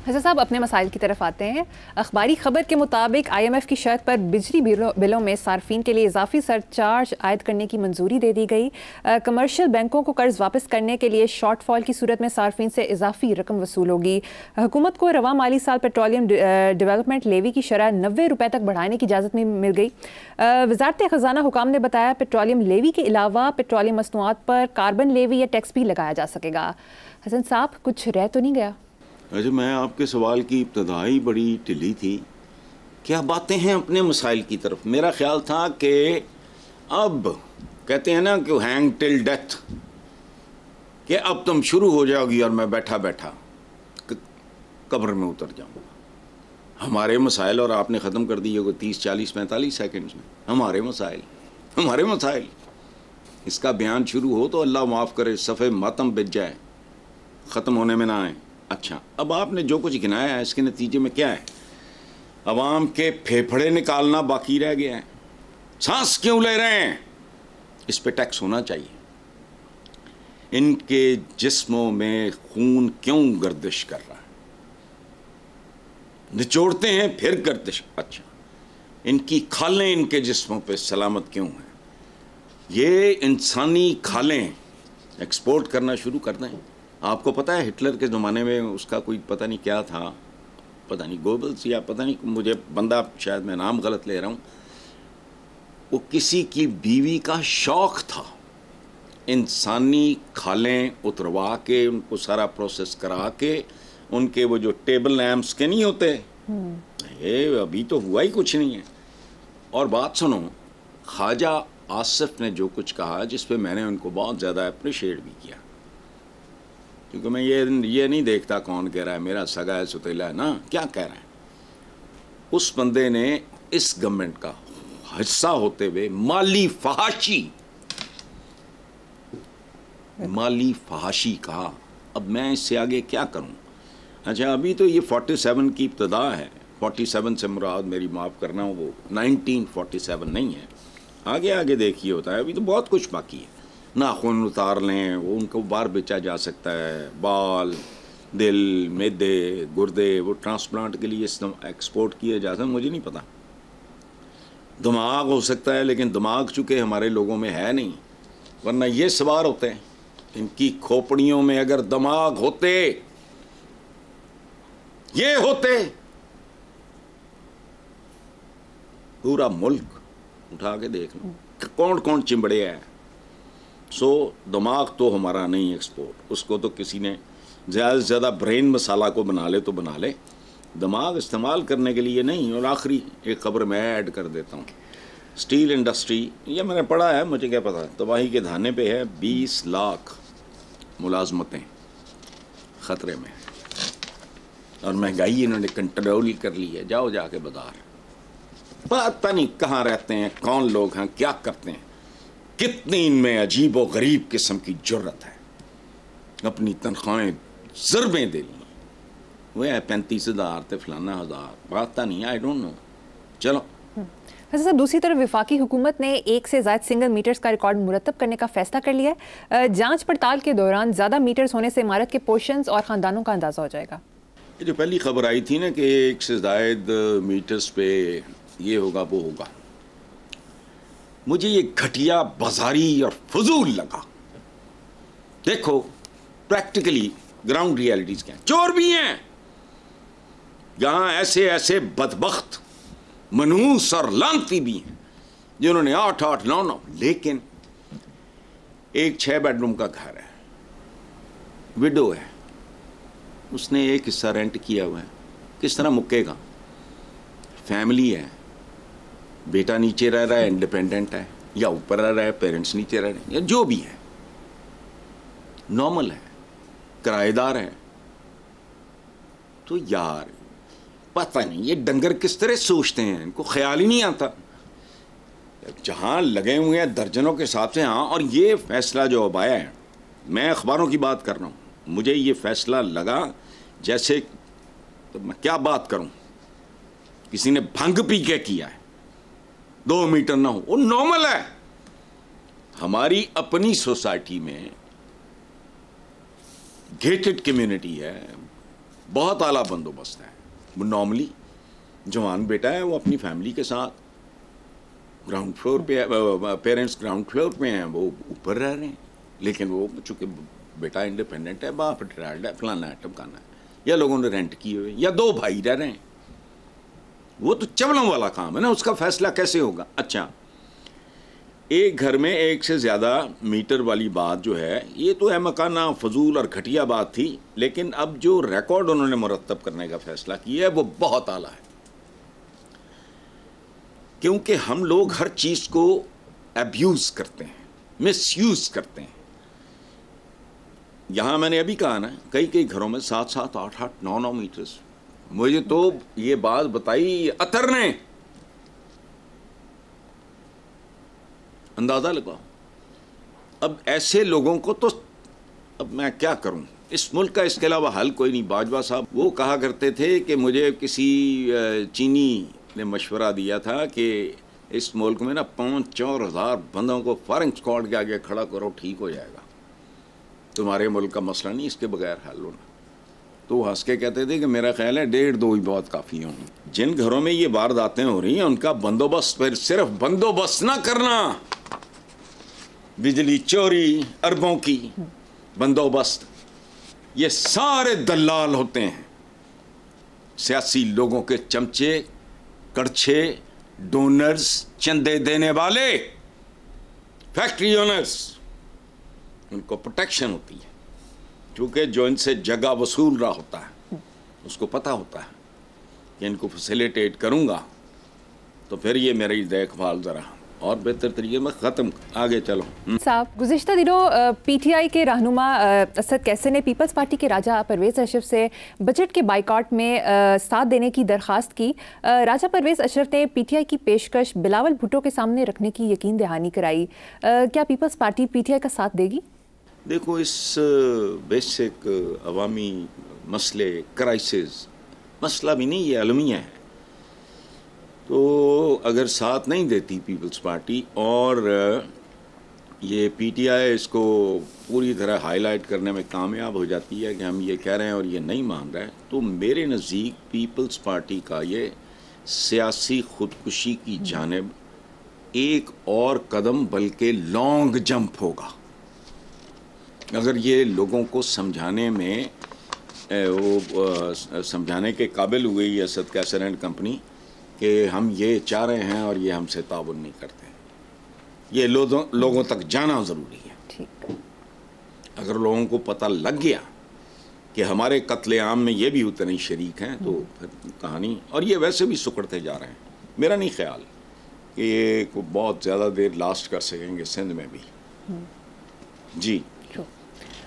हसन साहब, अपने मसाइल की तरफ आते हैं। अखबारी खबर के मुताबिक IMF की शर्त पर बिजली बिलों में सार्फिन के लिए इजाफी सरचार्ज आयद करने की मंजूरी दे दी गई। कमर्शियल बैंकों को कर्ज वापस करने के लिए शॉर्टफॉल की सूरत में सार्फिन से इजाफी रकम वसूल होगी। हुकूमत को रवा माली साल पेट्रोलियम डेवलपमेंट लेवी की शरह 90 रुपये तक बढ़ाने की इजाज़त मिल गई। वजारत ख़जाना हुकाम ने बताया पेट्रोलियम लेवी के अलावा पेट्रोलियम मसनूआत पर कार्बन लेवी या टैक्स भी लगाया जा सकेगा। हसन साहब, कुछ रह तो नहीं गया? अच्छा, मैं आपके सवाल की इब्तदाई बड़ी ढिली थी। क्या बातें हैं अपने मसाइल की तरफ। मेरा ख्याल था कि अब कहते हैं ना कि हैंग टिल डेथ, कि अब तुम शुरू हो जाओगी और मैं बैठा बैठा कब्र में उतर जाऊंगा। हमारे मसाइल और आपने ख़त्म कर दिए को 30, 40, 45 सेकंड्स में। हमारे मसाइल इसका बयान शुरू हो तो अल्लाह माफ़ करे सफ़े मातम बिज जाए, ख़त्म होने में ना आए। अच्छा, अब आपने जो कुछ गिनाया है इसके नतीजे में क्या है? अवाम के फेफड़े निकालना बाकी रह गया है। सांस क्यों ले रहे हैं? इस पे टैक्स होना चाहिए। इनके जिस्मों में खून क्यों गर्दिश कर रहा है? निचोड़ते हैं फिर गर्दिश। अच्छा, इनकी खालें इनके जिस्मों पे सलामत क्यों हैं? ये इंसानी खालें एक्सपोर्ट करना शुरू कर दें। आपको पता है हिटलर के ज़माने में उसका कोई पता नहीं क्या था, पता नहीं गोबल्स या पता नहीं, मुझे बंदा शायद मैं नाम गलत ले रहा हूँ, वो किसी की बीवी का शौक़ था इंसानी खालें उतरवा के उनको सारा प्रोसेस करा के उनके वो जो टेबल लैम्प्स के नहीं होते, ये अभी तो हुआ ही कुछ नहीं है। और बात सुनो, ख्वाजा आसिफ ने जो कुछ कहा जिस पे मैंने उनको बहुत ज़्यादा अप्रिशिएट भी किया, क्योंकि मैं ये नहीं देखता कौन कह रहा है, मेरा सगा है सुतेला है ना, क्या कह रहा है। उस बंदे ने इस गवर्नमेंट का हिस्सा होते हुए माली फहाशी कहा। अब मैं इससे आगे क्या करूं? अच्छा, अभी तो ये 47 की इब्तदा है। 47 से मुराद, मेरी माफ़ करना, वो 1947 नहीं है। आगे आगे देखिए होता है, अभी तो बहुत कुछ बाकी है। नाखून उतार लें, वो उनको बाहर बेचा जा सकता है। बाल, दिल, मैदे, गुर्दे, वो ट्रांसप्लांट के लिए एक्सपोर्ट किए जा सकते हैं। मुझे नहीं पता, दिमाग हो सकता है, लेकिन दिमाग चूँकि हमारे लोगों में है नहीं, वरना ये सवार होते हैं। इनकी खोपड़ियों में अगर दिमाग होते, ये होते, पूरा मुल्क उठा के देख लो कौन कौन चिंबड़े हैं। सो दिमाग तो हमारा नहीं एक्सपोर्ट, उसको तो किसी ने ज़्यादा से ज़्यादा ब्रेन मसाला को बना ले तो बना ले, दिमाग इस्तेमाल करने के लिए नहीं। और आखिरी एक खबर मैं ऐड कर देता हूँ, स्टील इंडस्ट्री, ये मैंने पढ़ा है, मुझे क्या पता, तबाही के धाने पे है। 20 लाख मुलाजमतें ख़तरे में, और महंगाई इन्होंने कंट्रोल कर ली है। जाओ जाके बाजार, पता नहीं कहाँ रहते हैं, कौन लोग हैं, क्या करते हैं, कितनी इनमें अजीब व गरीब किस्म की जुर्रत है। अपनी तनख्वाहें ज़रबें दे ली, वह है 35,000 तो फलाना हज़ार, पता नहीं, आई डोंट नो। चलो वैसे दूसरी तरफ वफाकी हुकूमत ने 1 से ज़ायद सिंगल मीटर्स का रिकॉर्ड मुरतब करने का फैसला कर लिया है। जांच पड़ताल के दौरान ज़्यादा मीटर्स होने से इमारत के पोर्शंस और ख़ानदानों का अंदाज़ा हो जाएगा। ये जो पहली खबर आई थी ना कि 1 से ज़ायद मीटर्स पे ये होगा वो होगा, मुझे ये घटिया, बाजारी और फजूल लगा। देखो प्रैक्टिकली ग्राउंड रियलिटीज क्या है। चोर भी हैं यहां, ऐसे ऐसे बदबख्त, मनूस और लानती भी हैं जिन्होंने 8-8, 9-9, लेकिन एक 6 बेडरूम का घर है, विडो है, उसने एक हिस्सा रेंट किया हुआ है, किस तरह मुक्केगा? फैमिली है, बेटा नीचे रह रहा है, इंडिपेंडेंट है, या ऊपर रह रहा है, पेरेंट्स नीचे रह रहे हैं, या जो भी है, नॉर्मल है, किराएदार है। तो यार पता नहीं ये डंगर किस तरह सोचते हैं, इनको ख्याल ही नहीं आता। जहां लगे हुए हैं दर्जनों के हिसाब से। हाँ, और ये फैसला जो अब आया है, मैं अखबारों की बात कर रहा हूँ, मुझे ये फैसला लगा जैसे, तो मैं क्या बात करूं, किसी ने भंग पी के किया है। 2 मीटर ना हो, वो नॉर्मल है। हमारी अपनी सोसाइटी में गेटेड कम्युनिटी है, बहुत आला बंदोबस्त है। वो नॉर्मली जवान बेटा है, वो अपनी फैमिली के साथ ग्राउंड फ्लोर पे, पेरेंट्स ग्राउंड फ्लोर पे हैं, वो ऊपर रह रहे हैं। लेकिन वो चूँकि बेटा इंडिपेंडेंट है, बाप रिटायर्ड है, फलाना है टमकाना है, या लोगों ने रेंट किए हुए, या 2 भाई रह रहे हैं, वो तो चवलों वाला काम है ना, उसका फैसला कैसे होगा। अच्छा, एक घर में एक से ज़्यादा मीटर वाली बात जो है, ये तो है मकाना फजूल और घटिया बात थी, लेकिन अब जो रिकॉर्ड उन्होंने मुरतब करने का फैसला किया है वो बहुत आला है। क्योंकि हम लोग हर चीज़ को एब्यूज़ करते हैं, मिसयूज़ करते हैं। यहाँ मैंने अभी कहा ना, कई घरों में 7-7, 8-8, 9-9 मीटर्स। मुझे तो ये बात बताई अतर ने, अंदाज़ा लगाओ। अब ऐसे लोगों को तो अब मैं क्या करूं, इस मुल्क का इसके अलावा हल कोई नहीं। बाजवा साहब वो कहा करते थे कि मुझे किसी चीनी ने मशवरा दिया था कि इस मुल्क में ना 5-4 हज़ार बंदों को फायरिंग स्क्वाड के आगे खड़ा करो, ठीक हो जाएगा, तुम्हारे मुल्क का मसला नहीं इसके बगैर हल होना। तो हंस के कहते थे कि मेरा ख्याल है 1.5-2 ही बहुत काफ़ी होंगे। जिन घरों में ये वारदातें हो रही हैं उनका बंदोबस्त, फिर सिर्फ बंदोबस्त ना करना, बिजली चोरी अरबों की बंदोबस्त, ये सारे दलाल होते हैं, सियासी लोगों के चमचे, कड़छे, डोनर्स, चंदे देने वाले, फैक्ट्री ओनर्स, उनको प्रोटेक्शन होती है। क्योंकि जो इनसे जगह वसूल रहा होता है उसको पता होता है कि इनको फैसिलिटेट करूंगा तो फिर ये मेरी देखभाल ज़रा और बेहतर तरीके में ख़त्म। आगे चलो साहब, गुज़िश्ता दिनों पीटीआई के रहनुमा असद कैसर ने पीपल्स पार्टी के राजा परवेज़ अशरफ से बजट के बाइकआउट में साथ देने की दरख्वास्त की। राजा परवेज़ अशरफ ने पीटीआई की पेशकश बिलावल भुट्टो के सामने रखने की यकीन दहानी कराई। क्या पीपल्स पार्टी पीटीआई का साथ देगी? देखो, इस बेसिक अवामी मसले, क्राइसिस मसला भी नहीं, ये अलमिया है। तो अगर साथ नहीं देती पीपल्स पार्टी और ये पीटीआई इसको पूरी तरह हाईलाइट करने में कामयाब हो जाती है कि हम ये कह रहे हैं और ये नहीं मान रहा है, तो मेरे नज़दीक पीपल्स पार्टी का ये सियासी खुदकुशी की जानिब एक और कदम बल्कि लॉन्ग जंप होगा। अगर ये लोगों को समझाने में समझाने के काबिल हुई असद कैसर एंड कंपनी कि हम ये चाह रहे हैं और ये हमसे ताउन नहीं करते, ये लोगों तक जाना ज़रूरी है। ठीक। अगर लोगों को पता लग गया कि हमारे कत्लेआम में ये भी उतने ही शरीक हैं तो फिर कहानी, और ये वैसे भी सुकड़ते जा रहे हैं। मेरा नहीं ख्याल कि ये बहुत ज़्यादा देर लास्ट कर सकेंगे सिंध में भी। जी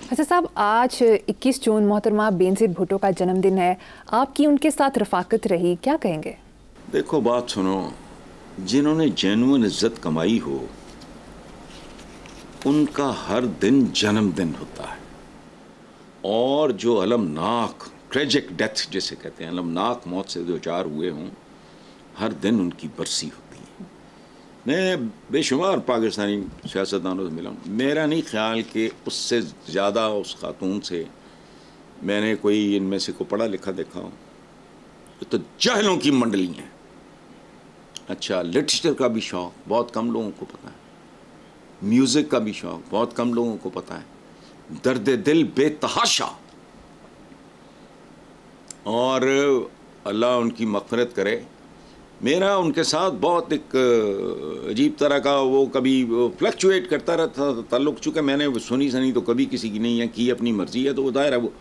अच्छा साहब, आज 21 जून मोहतरमा बेनज़ीर भुट्टो का जन्मदिन है, आपकी उनके साथ रफ़ाकत रही, क्या कहेंगे? देखो बात सुनो, जिन्होंने जेन्युइन इज्जत कमाई हो उनका हर दिन जन्मदिन होता है, और जो अलमनाक ट्रेजिक डेथ जिसे कहते हैं, अलमनाक मौत से दो चार हुए हों, हर दिन उनकी बरसी होती है। मैं बेशुमार पाकिस्तानी सियासतदानों से मिला हूँ, मेरा नहीं ख्याल कि उससे ज़्यादा उस खातून से मैंने कोई इनमें से को पढ़ा लिखा देखा हो। तो जाहिलों की मंडली हैं। अच्छा, लिटरेचर का भी शौक़ बहुत कम लोगों को पता है, म्यूज़िक का भी शौक़ बहुत कम लोगों को पता है, दर्द दिल बेतहाशा, और अल्लाह उनकी मग़फ़िरत करे। मेरा उनके साथ बहुत एक अजीब तरह का वो कभी फ्लक्चुएट करता रहता था ताल्लुक़, चूँकि मैंने सुनी सनी तो कभी किसी की नहीं है, की अपनी मर्ज़ी है, तो वो दायरा वो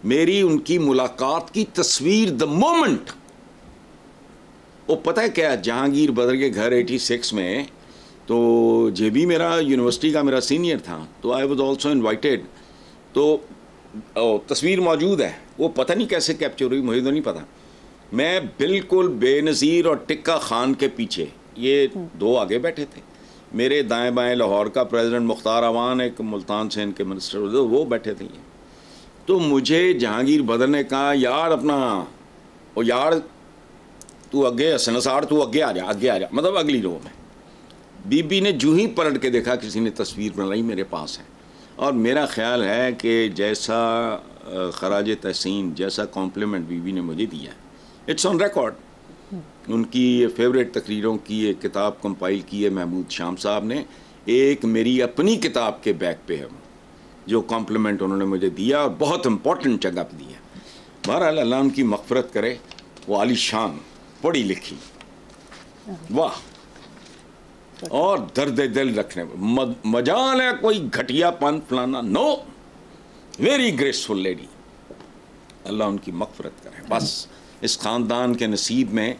मेरी उनकी मुलाकात की तस्वीर द मोमेंट, वो पता है क्या, जहांगीर बदर के घर 86 में, तो जे भी मेरा यूनिवर्सिटी का मेरा सीनियर था, तो आई वाज आल्सो इनवाइटेड, तो तस्वीर मौजूद है, वो पता नहीं कैसे कैप्चर हुई, मुझे तो नहीं पता। मैं बिल्कुल बेनज़ीर और टिक्का खान के पीछे, ये दो आगे बैठे थे, मेरे दाएं बाएं लाहौर का प्रेसिडेंट मुख्तार अवान, एक मुल्तान से इनके मिनिस्टर, वो बैठे थे। तो मुझे जहांगीर बदर ने कहा, यार अपना ओ यार तू अगे हसनसार, तू आगे आ जा, मतलब अगली रो में। बीबी ने जूँ ही पलट के देखा किसी ने तस्वीर बनाई मेरे पास है, और मेरा ख्याल है कि जैसा खराज तहसीन जैसा कॉम्प्लीमेंट बीवी ने मुझे दिया है, इट्स ऑन रिकॉर्ड। उनकी फेवरेट तकरीरों की एक किताब कंपाइल की है महमूद शाम साहब ने, एक मेरी अपनी किताब के बैक पे है जो कॉम्प्लीमेंट उन्होंने मुझे दिया और बहुत इम्पोर्टेंट जगह पे दिया। बहरहाल अल्लाह उनकी मग़फ़िरत करे, वो आली शान पढ़ी लिखी, वाह, और दर्द दिल रखने मजाल है कोई घटियापन फलाना, नो, वेरी ग्रेसफुल लेडी, अल्लाह उनकी मग़फ़िरत करे। बस इस ख़ानदान के नसीब में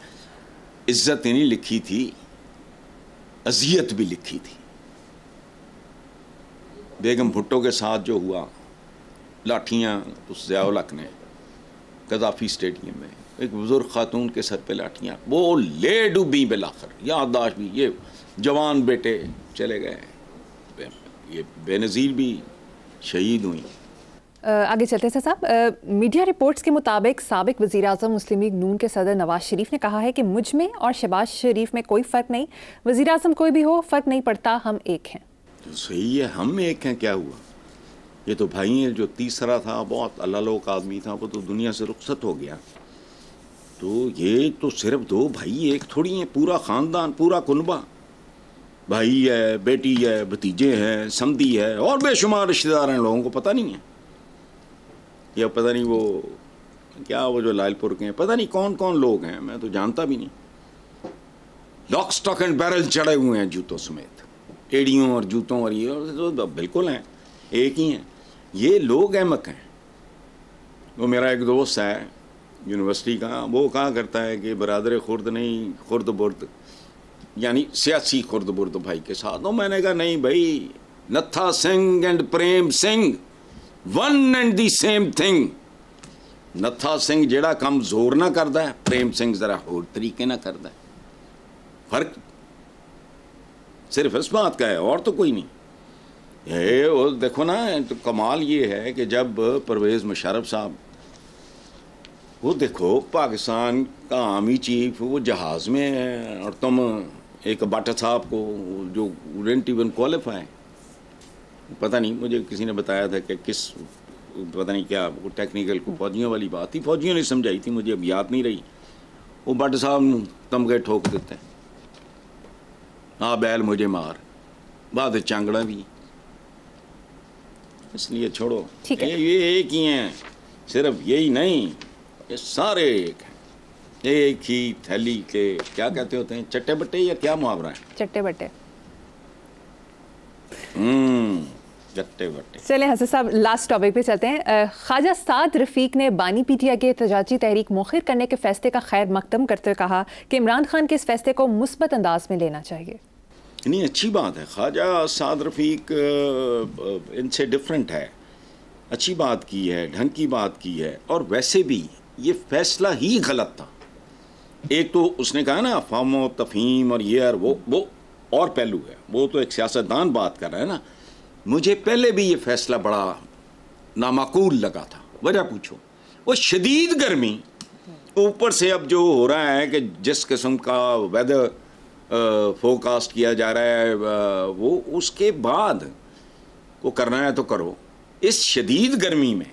इज़्ज़त ही नहीं लिखी थी, अज़ियत भी लिखी थी। बेगम भुट्टो के साथ जो हुआ, लाठियाँ उस ज़िया-उल हक़ ने गद्दाफ़ी स्टेडियम में, एक बुज़ुर्ग खातून के सर पे लाठियाँ, वो ले डूबी बिलाखिर, याददाश्त भी, ये जवान बेटे चले गए, ये बेनज़ीर भी शहीद हुई। आगे चलते हैं साहब, मीडिया रिपोर्ट्स के मुताबिक साबिक वज़ीर आज़म मुस्लिम लीग नून के सदर नवाज शरीफ ने कहा है कि मुझ में और शहबाज शरीफ में कोई फ़र्क नहीं, वज़ीर आज़म कोई भी हो फ़र्क नहीं पड़ता, हम एक हैं। तो सही है, हम एक हैं, क्या हुआ? ये तो भाई है, जो तीसरा था बहुत अल्लाह आदमी था, वो तो दुनिया से रुखसत हो गया। तो ये तो सिर्फ दो भाई एक थोड़ी हैं, पूरा ख़ानदान, पूरा कुनबा, भाई है, बेटी है, भतीजे हैं, समधी है, और बेशुमार रिश्तेदार हैं, लोगों को पता नहीं है। या पता नहीं वो क्या, वो जो लालपुर के हैं, पता नहीं कौन कौन लोग हैं, मैं तो जानता भी नहीं। लॉक स्टॉक एंड बैरल चढ़े हुए हैं जूतों समेत, एड़ियों और जूतों, और ये और तो बिल्कुल हैं, एक ही हैं। ये लोग अहमक हैं। वो मेरा एक दोस्त है यूनिवर्सिटी का, वो कहा करता है कि बरादर खुर्द नहीं, खुर्द बुर्द, यानी सियासी खुर्द बुर्द भाई के साथ। तो मैंने कहा नहीं भाई, नत्था Singh and Prem Singh one and the same thing. नत्था सिंह जेड़ा काम जोर ना करता है, प्रेम सिंह जरा होर तरीके ना करता है। फर्क सिर्फ इस बात का है, और तो कोई नहीं है। वो देखो ना, तो कमाल ये है कि जब परवेज़ मुशर्रफ साहब, वो देखो पाकिस्तान का आर्मी चीफ, वो जहाज़ में है, और तुम एक भट्ट साहब को जो डिडंट इवन क्वालिफाई, पता नहीं, मुझे किसी ने बताया था कि किस, पता नहीं क्या, वो टेक्निकल को फौजियों वाली बात थी, फौजियों ने समझाई थी, मुझे अब याद नहीं रही। वो भट्ट साहब तमगे ठोक देते हैं, हाँ बैल मुझे मार, बाद चांगड़ा भी। इसलिए छोड़ो, ये एक ही हैं, सिर्फ यही नहीं, ये सारे एक हैं, एक ही थैली के, क्या कहते होते हैं, चट्टे बट्टे, या क्या मुहावरा है, चट्टे बट्टे। चट्टे बट्टे। चले हसन साहब, लास्ट टॉपिक पे चलते हैं। ख्वाजा साद रफ़ीक ने बानी पीटीआई के एहतजाजी तहरीक मौखिर करने के फैसले का खैर मकदम करते हुए कहा कि इमरान खान के इस फैसले को मुस्बत अंदाज में लेना चाहिए। नहीं, अच्छी बात है, ख्वाजा साद रफ़ीक इनसे डिफरेंट है, अच्छी बात की है, ढंग की बात की है। और वैसे भी ये फैसला ही गलत था। एक तो उसने कहा ना अफ़वाम व तफ़हीम और ये, और वो और पहलू है, वो तो एक सियासतदान बात कर रहा है ना। मुझे पहले भी ये फैसला बड़ा नामाकूल लगा था। वजह पूछो, वो शदीद गर्मी, ऊपर से अब जो हो रहा है कि जिस किस्म का वेदर फोरकास्ट किया जा रहा है, वो उसके बाद को करना है तो करो। इस शदीद गर्मी में